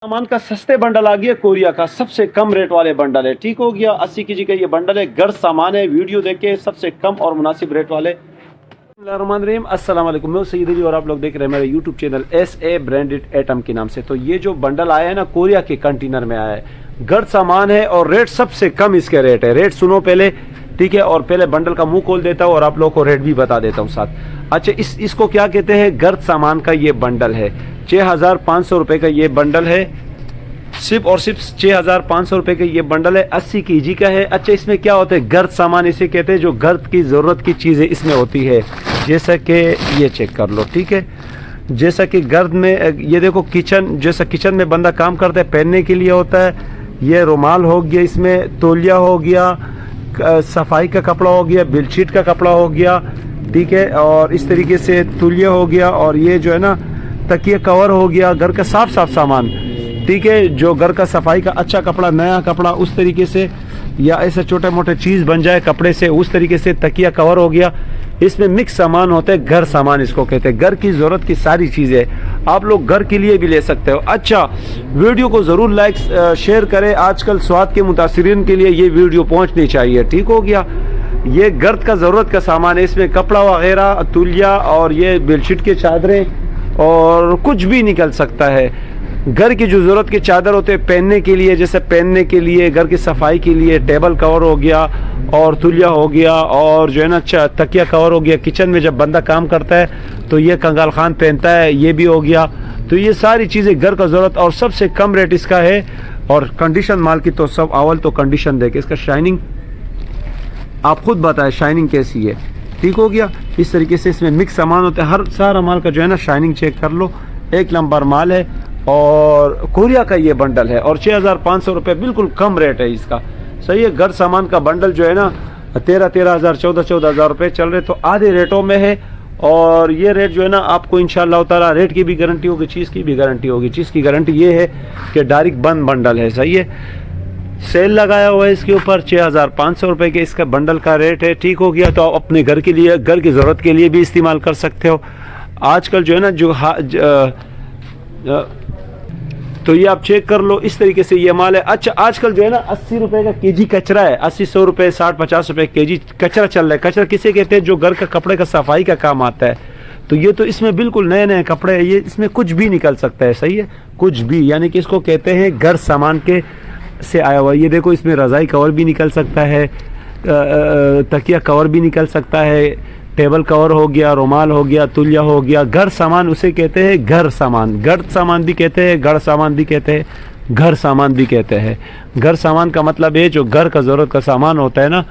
सामान का सस्ते बंडल आ गया, कोरिया का सबसे कम रेट वाले बंडल है। ठीक हो गया, 80 केजी का ये बंडल है। घर सामान है, वीडियो देखे सबसे कम और मुनासिब रेट वाले। अस्सलाम वालेकुम, मैं सईद अली और आप लोग देख रहे हैं मेरे YouTube channel SA branded item के नाम से। तो ये जो बंडल आया है ना, कोरिया के कंटेनर में आया है। घर सामान है और रेट सबसे कम इसके रेट है। रेट सुनो पहले, ठीक है, और पहले बंडल का मुंह खोल देता हूँ और आप लोगों को रेट भी बता देता हूँ साथ। अच्छा, इसको क्या कहते हैं? घर सामान का ये बंडल है। 6500 रुपये का ये बंडल है, सिर्फ और सिर्फ 6500 रुपये का ये बंडल है। 80 केजी का है। अच्छा, इसमें क्या होता है? घर सामान इसे कहते हैं, जो घर की ज़रूरत की चीज़ें इसमें होती है। जैसा कि ये चेक कर लो, ठीक है, जैसा कि घर में ये देखो, किचन, जैसा किचन में बंदा काम करता है पहनने के लिए होता है। ये रुमाल हो गया, इसमें तौलिया हो गया, सफाई का कपड़ा हो गया, बेडशीट का कपड़ा हो गया, ठीक है, और इस तरीके से तौलिया हो गया, और ये जो है ना तकिया कवर हो गया, घर का साफ सामान, ठीक है, जो घर का सफाई का अच्छा कपड़ा, नया कपड़ा, उस तरीके से, या ऐसे छोटे मोटे चीज़ बन जाए कपड़े से, उस तरीके से तकिया कवर हो गया। इसमें मिक्स सामान होता है, घर सामान इसको कहते हैं। घर की ज़रूरत की सारी चीज़ें आप लोग घर के लिए भी ले सकते हो। अच्छा, वीडियो को ज़रूर लाइक शेयर करें। आजकल स्वाद के मुतासिरीन के लिए ये वीडियो पहुंचनी चाहिए। ठीक हो गया, ये घर का ज़रूरत का सामान है। इसमें कपड़ा वगैरह, तौलिया और ये बेडशीट के चादरें और कुछ भी निकल सकता है। घर की जो ज़रूरत की चादर होते हैं पहनने के लिए, जैसे पहनने के लिए, घर की सफाई के लिए, टेबल कवर हो गया और तौलिया हो गया, और जो है ना तकिया कवर हो गया। किचन में जब बंदा काम करता है तो ये कंगाल खान पहनता है, ये भी हो गया। तो ये सारी चीज़ें घर का ज़रूरत, और सबसे कम रेट इसका है। और कंडीशन माल की तो सब अवल तो कंडीशन देखे, इसका शाइनिंग आप खुद बताएं शाइनिंग कैसी है। ठीक हो गया, इस तरीके से इसमें मिक्स सामान होता है। हर सारा माल का जो है ना शाइनिंग चेक कर लो, एक नंबर माल है। और कोरिया का ये बंडल है, और 6500 रुपये बिल्कुल कम रेट है इसका। सही है, घर सामान का बंडल जो है ना 13 हज़ार 14 हज़ार रुपये चल रहे, तो आधे रेटों में है। और ये रेट जो है ना आपको इंशाअल्लाह ताला, रेट की भी गारंटी होगी, चीज़ की भी गारंटी होगी। चीज़ की गारंटी ये है कि डायरेक्ट बंद बंडल है। सही है, सेल लगाया हुआ है इसके ऊपर, 6500 रुपये के इसका बंडल का रेट है। ठीक हो गया, तो आप अपने घर के लिए, घर की ज़रूरत के लिए भी इस्तेमाल कर सकते हो। आजकल जो है ना तो ये आप चेक कर लो, इस तरीके से ये माल है। अच्छा, आजकल जो है ना 80 रुपये का केजी कचरा है। 80-100 रुपये, 60-50 रुपये केजी कचरा चल रहा है। कचरा किसे कहते हैं? जो घर का कपड़े का सफाई का काम आता है। तो ये तो इसमें बिल्कुल नए नए कपड़े हैं, ये इसमें कुछ भी निकल सकता है। सही है, कुछ भी, यानी कि इसको कहते हैं घर सामान के से आया हुआ। ये देखो, इसमें रज़ाई कवर भी निकल सकता है, तकिया कवर भी निकल सकता है, टेबल कवर हो गया, रुमाल हो गया, तौलिया हो गया। घर सामान उसे कहते हैं घर सामान। घर सामान भी कहते हैं, घर सामान भी कहते हैं, घर सामान भी कहते हैं। घर सामान का मतलब है जो घर का ज़रूरत का सामान होता है ना,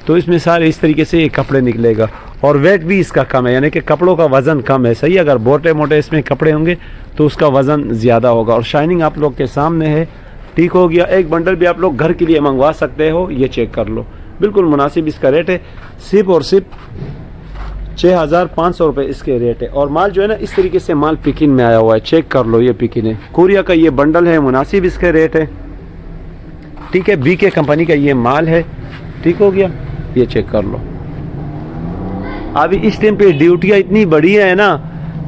तो इसमें सारे इस तरीके से ये कपड़े निकलेगा। और वेट भी इसका कम है, यानी कि कपड़ों का वज़न कम है। सही, अगर मोटे मोटे इसमें कपड़े होंगे तो उसका वज़न ज़्यादा होगा। और शाइनिंग आप लोग के सामने है। ठीक हो गया, एक बंडल भी आप लोग घर के लिए मंगवा सकते हो। ये चेक कर लो, बिल्कुल मुनासिब इसका रेट है। सिर्फ और सिर्फ 6500 रुपये इसके रेट है। और माल जो है ना इस तरीके से माल पिकिन में आया हुआ है। चेक कर लो, ये पिकिन है, कोरिया का ये बंडल है, मुनासिब इसके रेट है। ठीक है, BK कंपनी का ये माल है। ठीक हो गया, ये चेक कर लो। अभी इस टाइम पे ड्यूटियाँ इतनी बड़ी है ना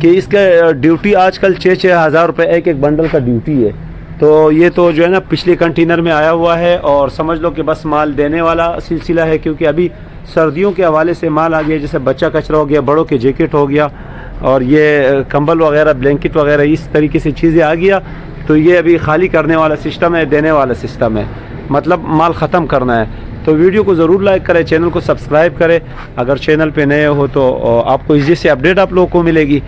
कि इसका ड्यूटी आजकल 6-6 हज़ार रुपये एक बंडल का ड्यूटी है। तो ये तो जो है ना पिछले कंटेनर में आया हुआ है, और समझ लो कि बस माल देने वाला सिलसिला है। क्योंकि अभी सर्दियों के हवाले से माल आ गया, जैसे बच्चा कचरा हो गया, बड़ों के जैकेट हो गया, और ये कंबल वगैरह, ब्लैंकेट वगैरह, इस तरीके से चीज़ें आ गया। तो ये अभी खाली करने वाला सिस्टम है, देने वाला सिस्टम है, मतलब माल ख़त्म करना है। तो वीडियो को ज़रूर लाइक करें, चैनल को सब्सक्राइब करें अगर चैनल पे नए हो, तो आपको इसी से अपडेट आप लोगों को मिलेगी।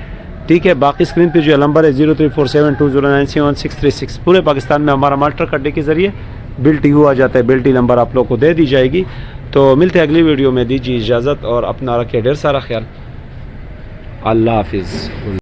ठीक है, बाकी स्क्रीन पे जो नंबर है 034720971636, पूरे पाकिस्तान में हमारा मास्टर कड्डे के ज़रिए बिल्टी हुआ जाता है। बिल्टी नंबर आप लोग को दे दी जाएगी। तो मिलते हैं अगली वीडियो में, दीजिए इजाज़त और अपना रखिए ढेर सारा ख्याल। अल्लाह हाफिज़।